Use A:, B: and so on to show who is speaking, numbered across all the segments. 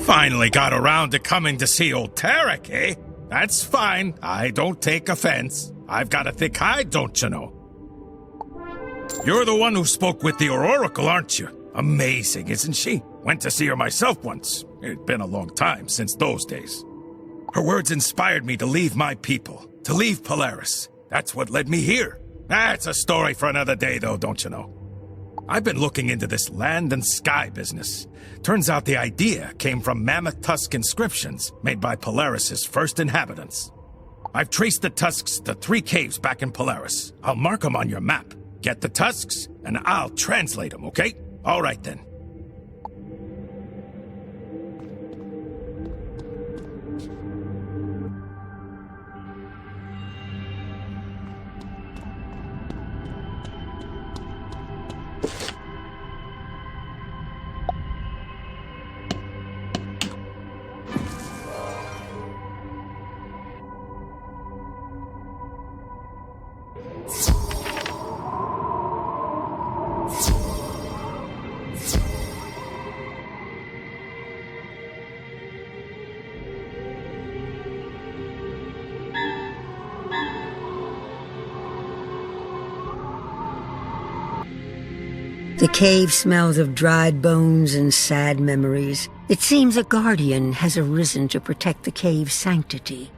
A: Finally got around to coming to see old Tarek, eh? That's fine. I don't take offense. I've got a thick hide, don't you know? You're the one who spoke with the Oracle, aren't you? Amazing, isn't she? Went to see her myself once. It'd been a long time since those days. Her words inspired me to leave my people, to leave Polaris. That's what led me here. That's a story for another day, though, don't you know? I've been looking into this land and sky business. Turns out the idea came from mammoth tusk inscriptions made by Polaris's first inhabitants. I've traced the tusks to 3 caves back in Polaris. I'll mark them on your map. Get the tusks, and I'll translate them, okay? All right, then.
B: The cave smells of dried bones and sad memories. It seems a guardian has arisen to protect the cave's sanctity.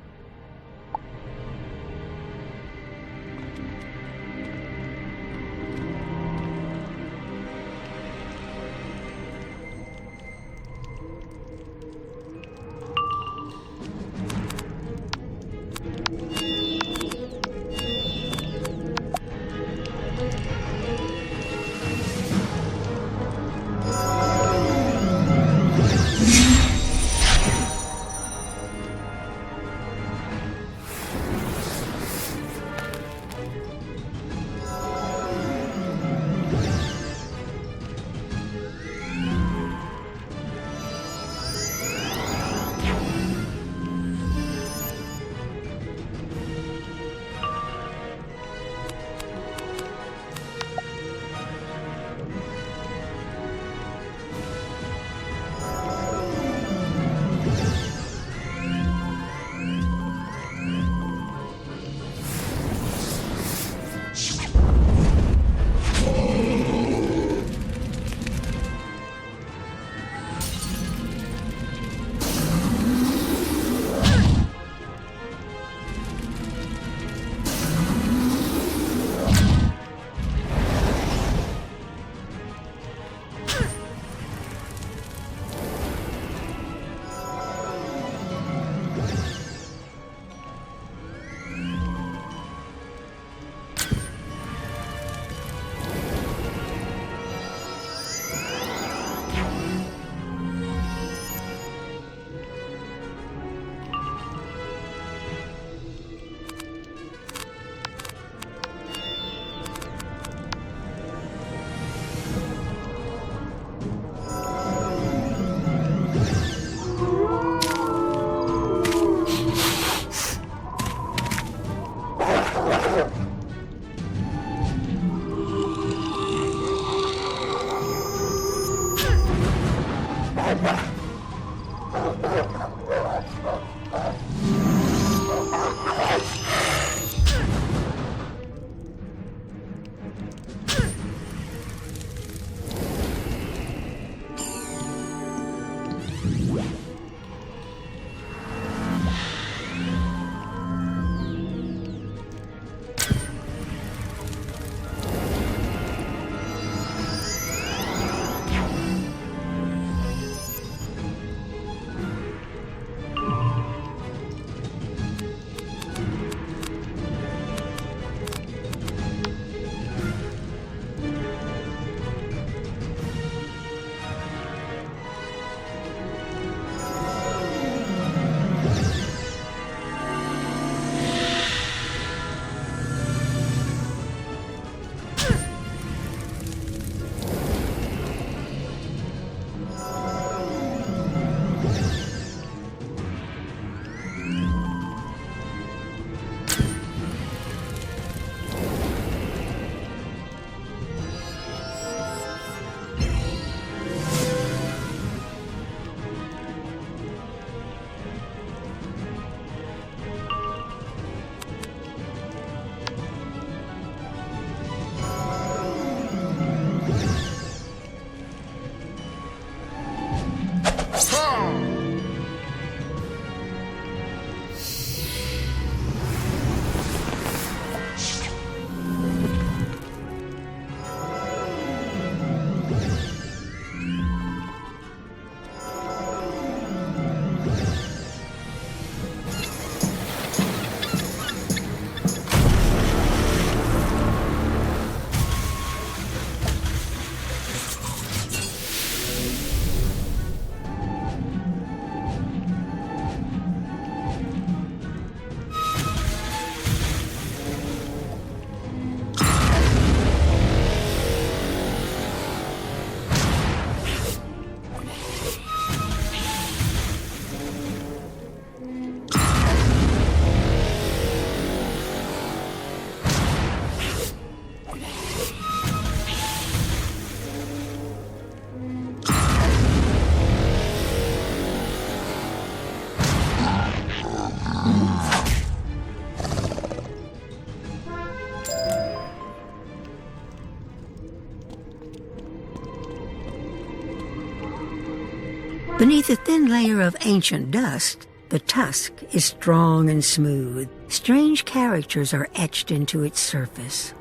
B: Beneath a thin layer of ancient dust, the tusk is strong and smooth. Strange characters are etched into its surface.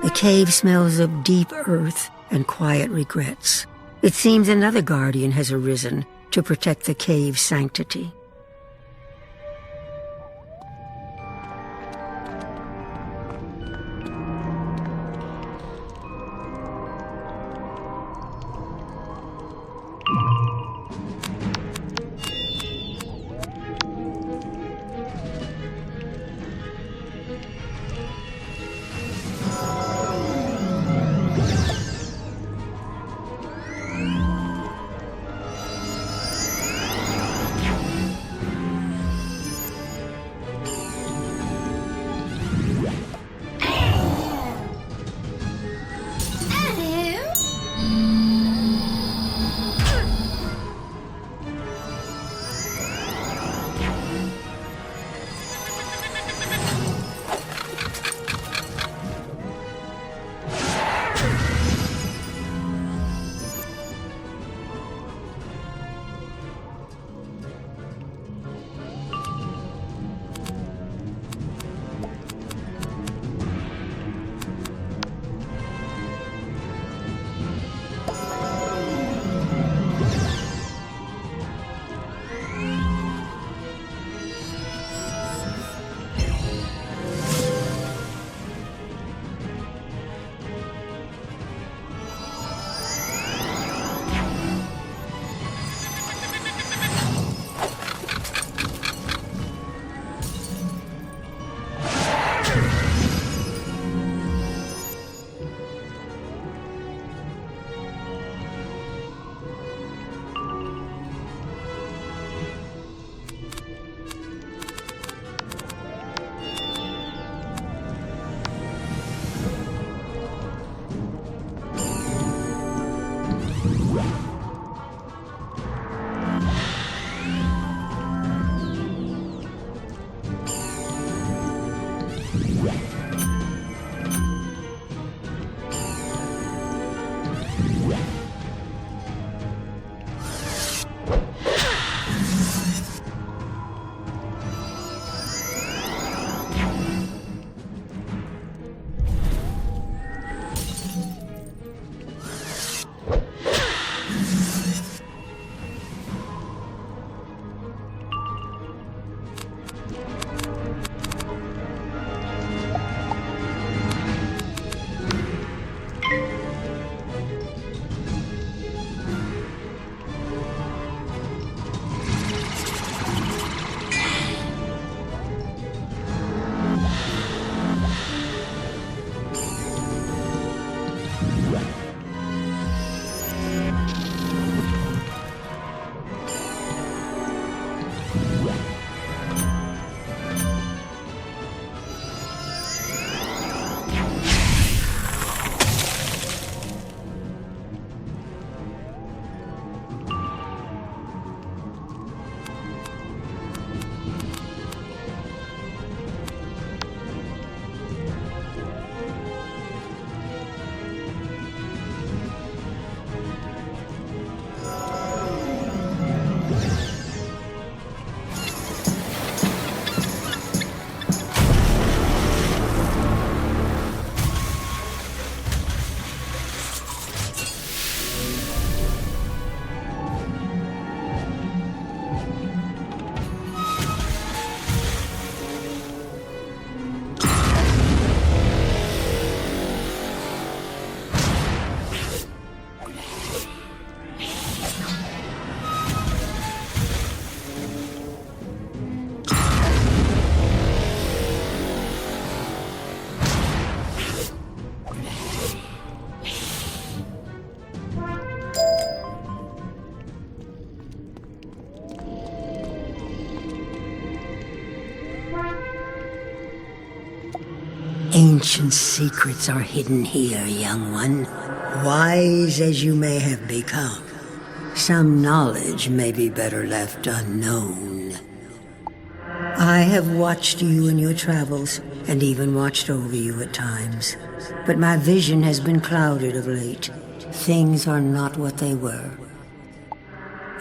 B: The cave smells of deep earth and quiet regrets. It seems another guardian has arisen to protect the cave's sanctity. Ancient secrets are hidden here, young one. Wise as you may have become, some knowledge may be better left unknown. I have watched you in your travels, and even watched over you at times. But my vision has been clouded of late. Things are not what they were.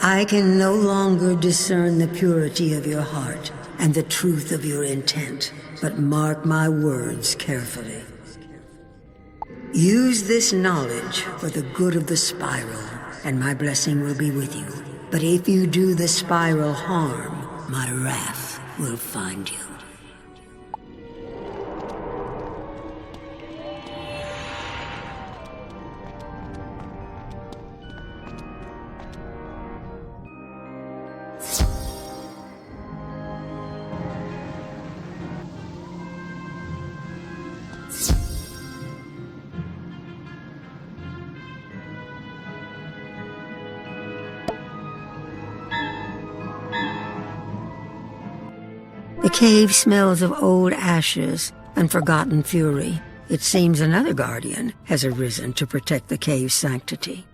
B: I can no longer discern the purity of your heart and the truth of your intent, but mark my words carefully. Use this knowledge for the good of the spiral, and my blessing will be with you. But if you do the spiral harm, my wrath will find you. The cave smells of old ashes and forgotten fury. It seems another guardian has arisen to protect the cave's sanctity.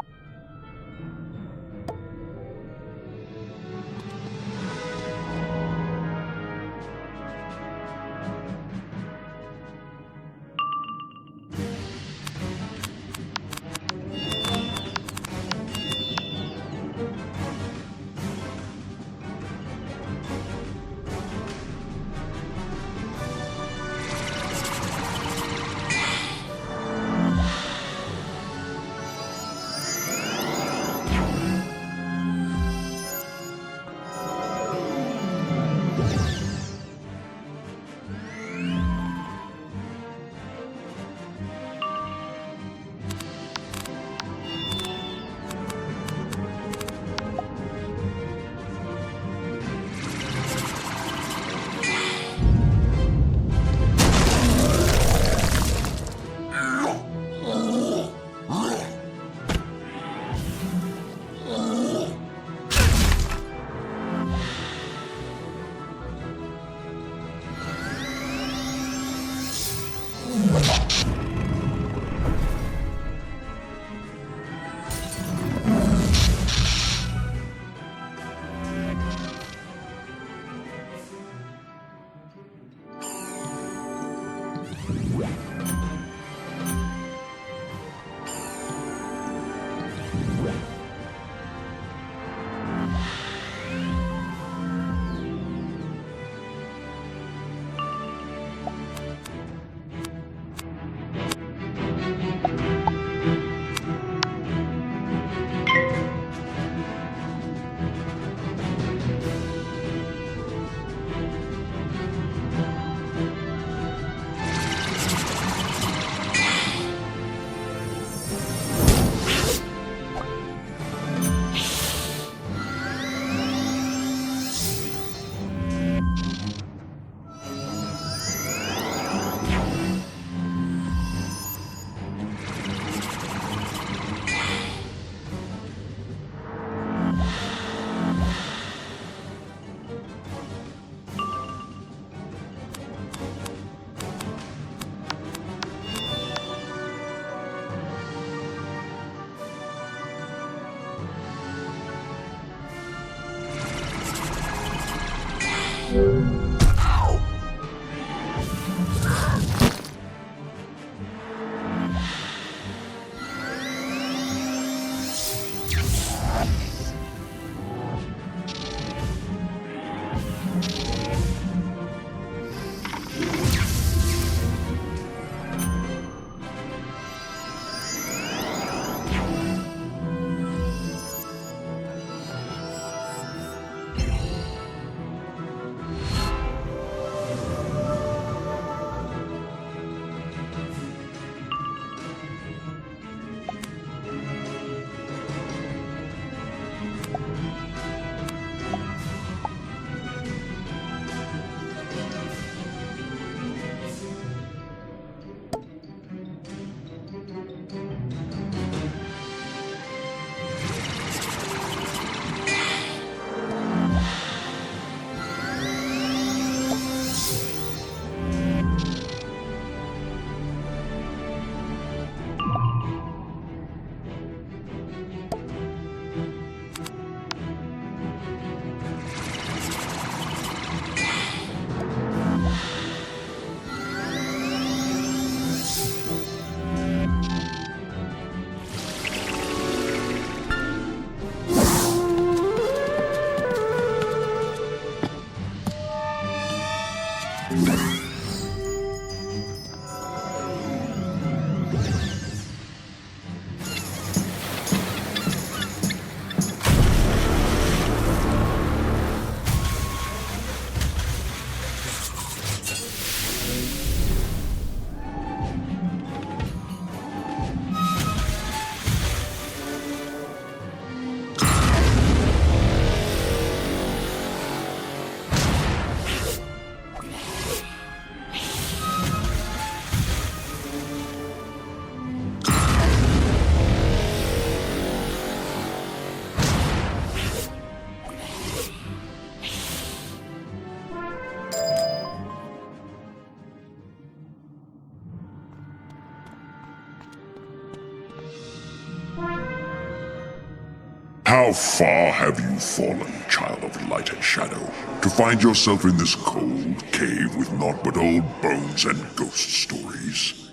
C: How far have you fallen, child of light and shadow, to find yourself in this cold cave with naught but old bones and ghost stories?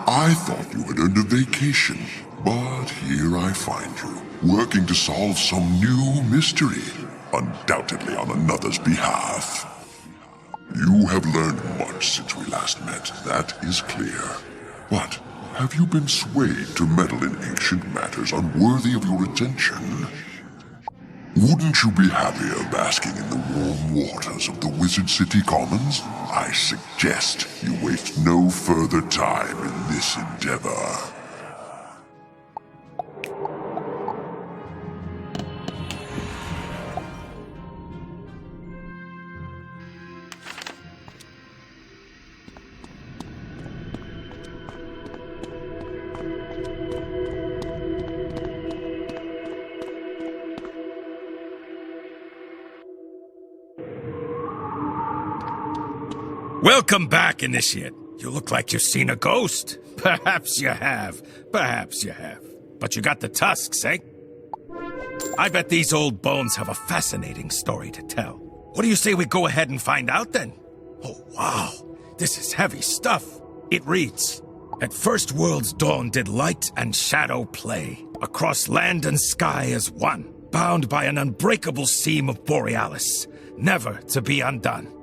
C: I thought you had earned a vacation, but here I find you, working to solve some new mystery, undoubtedly on another's behalf. You have learned much since we last met, that is clear. But have you been swayed to meddle in ancient matters unworthy of your attention? Wouldn't you be happier basking in the warm waters of the Wizard City Commons? I suggest you waste no further time in this endeavor.
A: Welcome back, Initiate. You look like you've seen a ghost. Perhaps you have. Perhaps you have. But you got the tusks, eh? I bet these old bones have a fascinating story to tell. What do you say we go ahead and find out, then? Oh, wow. This is heavy stuff. It reads, "At first world's dawn did light and shadow play, across land and sky as one, bound by an unbreakable seam of Borealis, never to be undone.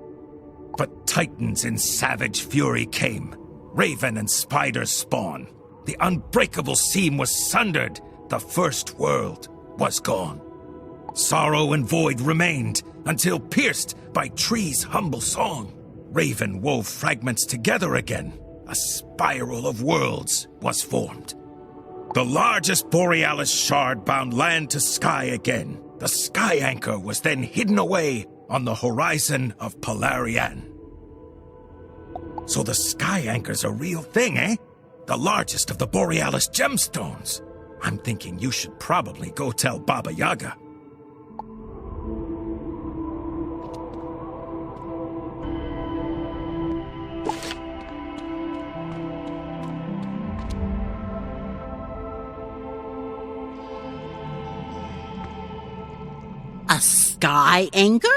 A: But titans in savage fury came, raven and spider spawn. The unbreakable seam was sundered, the first world was gone. Sorrow and void remained, until pierced by tree's humble song. Raven wove fragments together again, a spiral of worlds was formed. The largest Borealis shard bound land to sky again. The sky anchor was then hidden away on the horizon of Polarian." So the sky anchor's a real thing, eh? The largest of the Borealis gemstones. I'm thinking you should probably go tell Baba Yaga.
D: A sky anchor?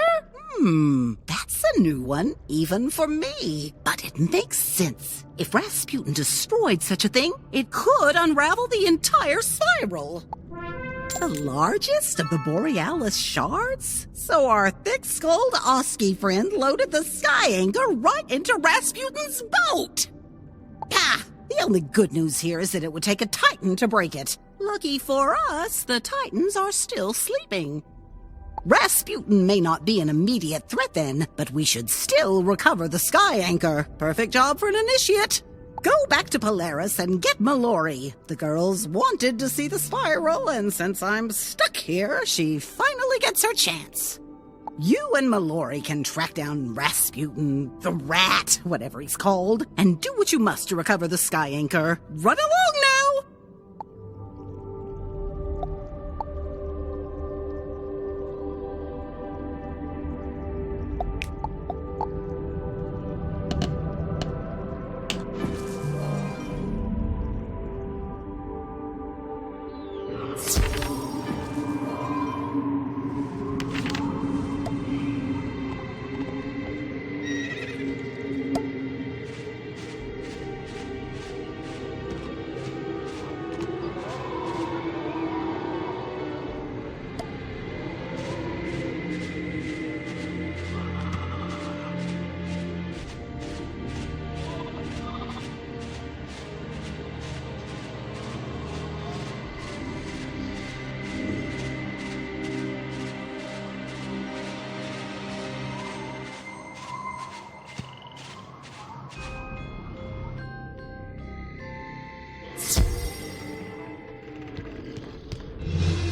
D: That's a new one, even for me. But it makes sense. If Rasputin destroyed such a thing, it could unravel the entire spiral. The largest of the Borealis shards? So our thick-skulled Oski friend loaded the sky anchor right into Rasputin's boat! Pah! The only good news here is that it would take a Titan to break it. Lucky for us, the Titans are still sleeping. Rasputin may not be an immediate threat then, but we should still recover the sky anchor. Perfect job for an initiate. Go back to Polaris and get Mallory. The girls wanted to see the spiral, and since I'm stuck here, she finally gets her chance. You and Mallory can track down Rasputin, the rat, whatever he's called, and do what you must to recover the sky anchor. Run along now!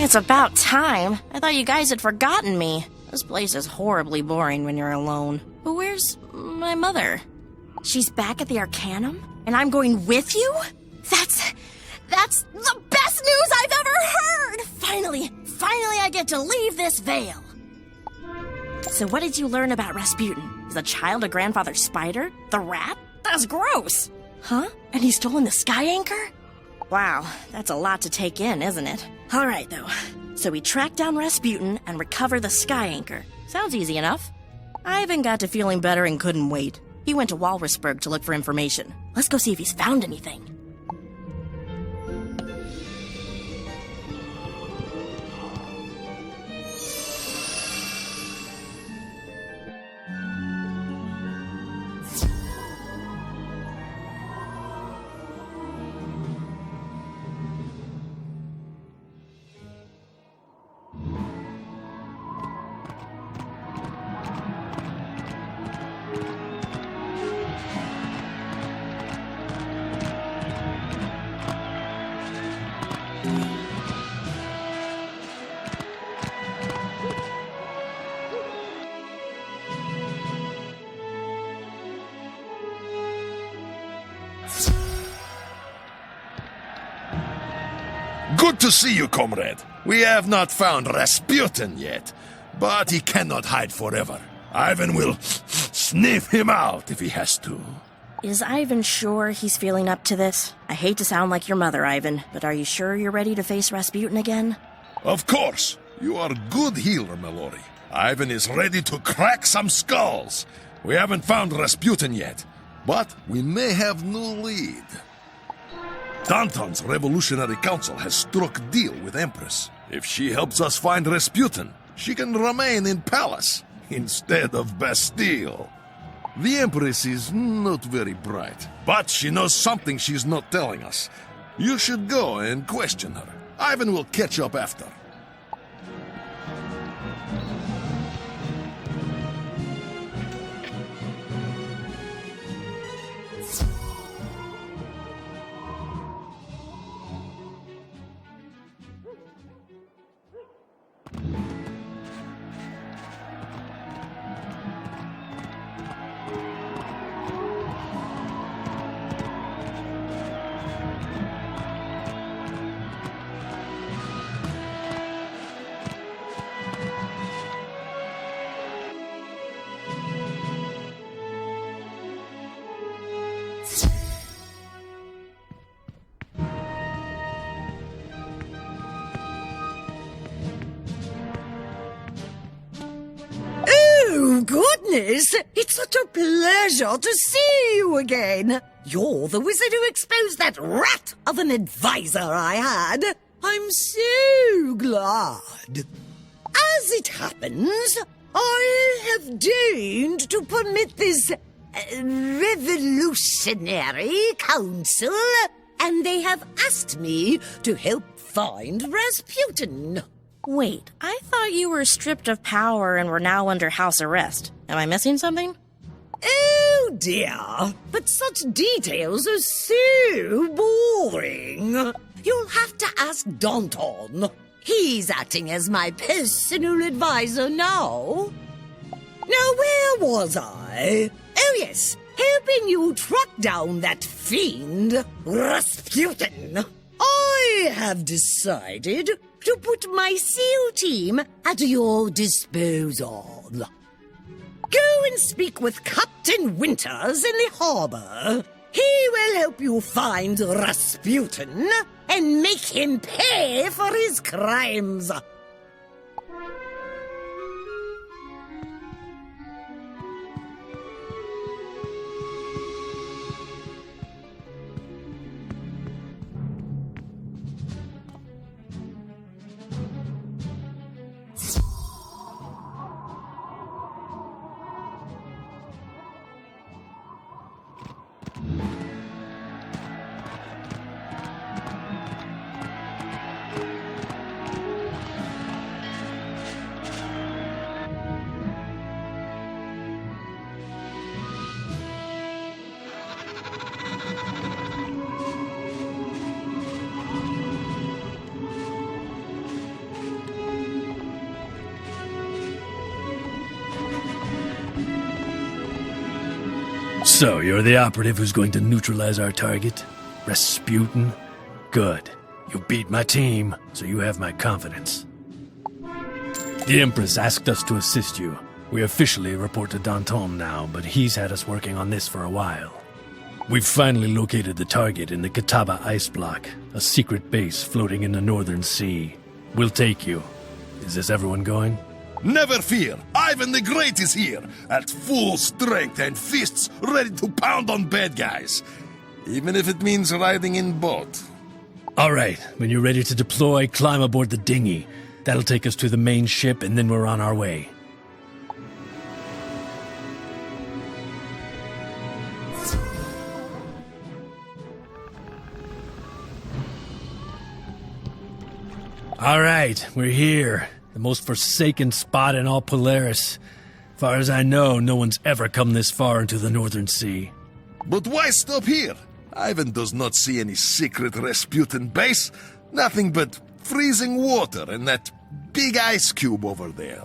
E: It's about time. I thought you guys had forgotten me. This place is horribly boring when you're alone. But where's my mother? She's back at the Arcanum? And I'm going with you? That's the best news I've ever heard! Finally I get to leave this veil. So what did you learn about Rasputin? Is the child a grandfather spider? The rat? That's gross! Huh? And he's stolen the sky anchor? Wow, that's a lot to take in, isn't it? Alright, though. So we track down Rasputin and recover the sky anchor. Sounds easy enough. Ivan got to feeling better and couldn't wait. He went to Walrusburg to look for information. Let's go see if he's found anything.
F: Good to see you, comrade. We have not found Rasputin yet, but he cannot hide forever. Ivan will sniff him out if he has to.
E: Is Ivan sure he's feeling up to this? I hate to sound like your mother, Ivan, but are you sure you're ready to face Rasputin again?
F: Of course. You are a good healer, Mallory. Ivan is ready to crack some skulls. We haven't found Rasputin yet, but we may have new lead. Danton's Revolutionary Council has struck deal with Empress. If she helps us find Rasputin, she can remain in Palace instead of Bastille. The Empress is not very bright, but she knows something she's not telling us. You should go and question her. Ivan will catch up after.
B: Oh, goodness! It's such a pleasure to see you again. You're the wizard who exposed that rat of an advisor I had. I'm so glad. As it happens, I have deigned to permit this revolutionary council, and they have asked me to help find Rasputin.
E: Wait, I thought you were stripped of power and were now under house arrest. Am I missing something?
B: Oh dear, but such details are so boring. You'll have to ask Danton. He's acting as my personal advisor now. Now, where was I? Oh yes, helping you track down that fiend, Rasputin. I have decided to put my SEAL team at your disposal. Go and speak with Captain Winters in the harbor. He will help you find Rasputin and make him pay for his crimes.
G: So, you're the operative who's going to neutralize our target? Rasputin? Good. You beat my team, so you have my confidence. The Empress asked us to assist you. We officially report to Danton now, but he's had us working on this for a while. We've finally located the target in the Catawba ice block, a secret base floating in the Northern Sea. We'll take you. Is this everyone going?
F: Never fear, Ivan the Great is here, at full strength and fists ready to pound on bad guys. Even if it means riding in boat.
G: All right, when you're ready to deploy, climb aboard the dinghy. That'll take us to the main ship, and then we're on our way. All right, we're here. The most forsaken spot in all Polaris. Far as I know, no one's ever come this far into the Northern Sea.
F: But why stop here? Ivan does not see any secret Rasputin base. Nothing but freezing water and that big ice cube over there.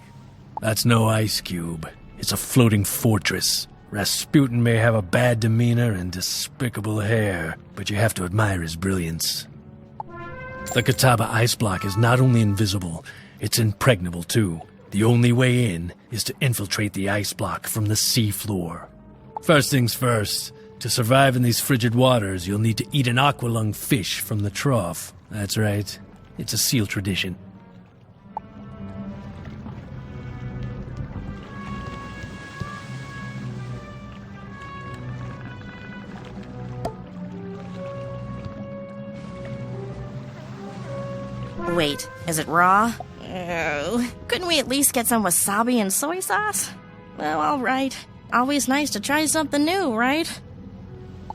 G: That's no ice cube. It's a floating fortress. Rasputin may have a bad demeanor and despicable hair, but you have to admire his brilliance. The Catawba ice block is not only invisible, it's impregnable too. The only way in is to infiltrate the ice block from the sea floor. First things first, to survive in these frigid waters, you'll need to eat an aqualung fish from the trough. That's right, it's a seal tradition.
E: Wait, is it raw? Couldn't we at least get some wasabi and soy sauce? Well, alright. Always nice to try something new, right?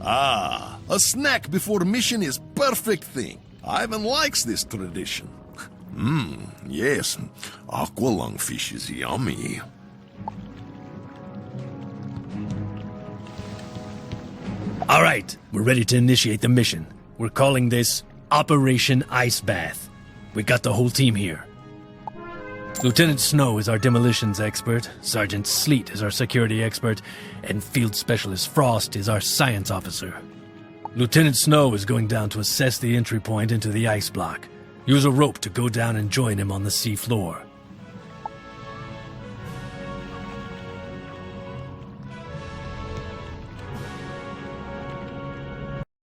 F: Ah, a snack before mission is perfect thing. Ivan likes this tradition. Yes, aqualung fish is yummy.
G: All right, we're ready to initiate the mission. We're calling this Operation Ice Bath. We got the whole team here. Lieutenant Snow is our demolitions expert, Sergeant Sleet is our security expert, and Field Specialist Frost is our science officer. Lieutenant Snow is going down to assess the entry point into the ice block. Use a rope to go down and join him on the sea floor.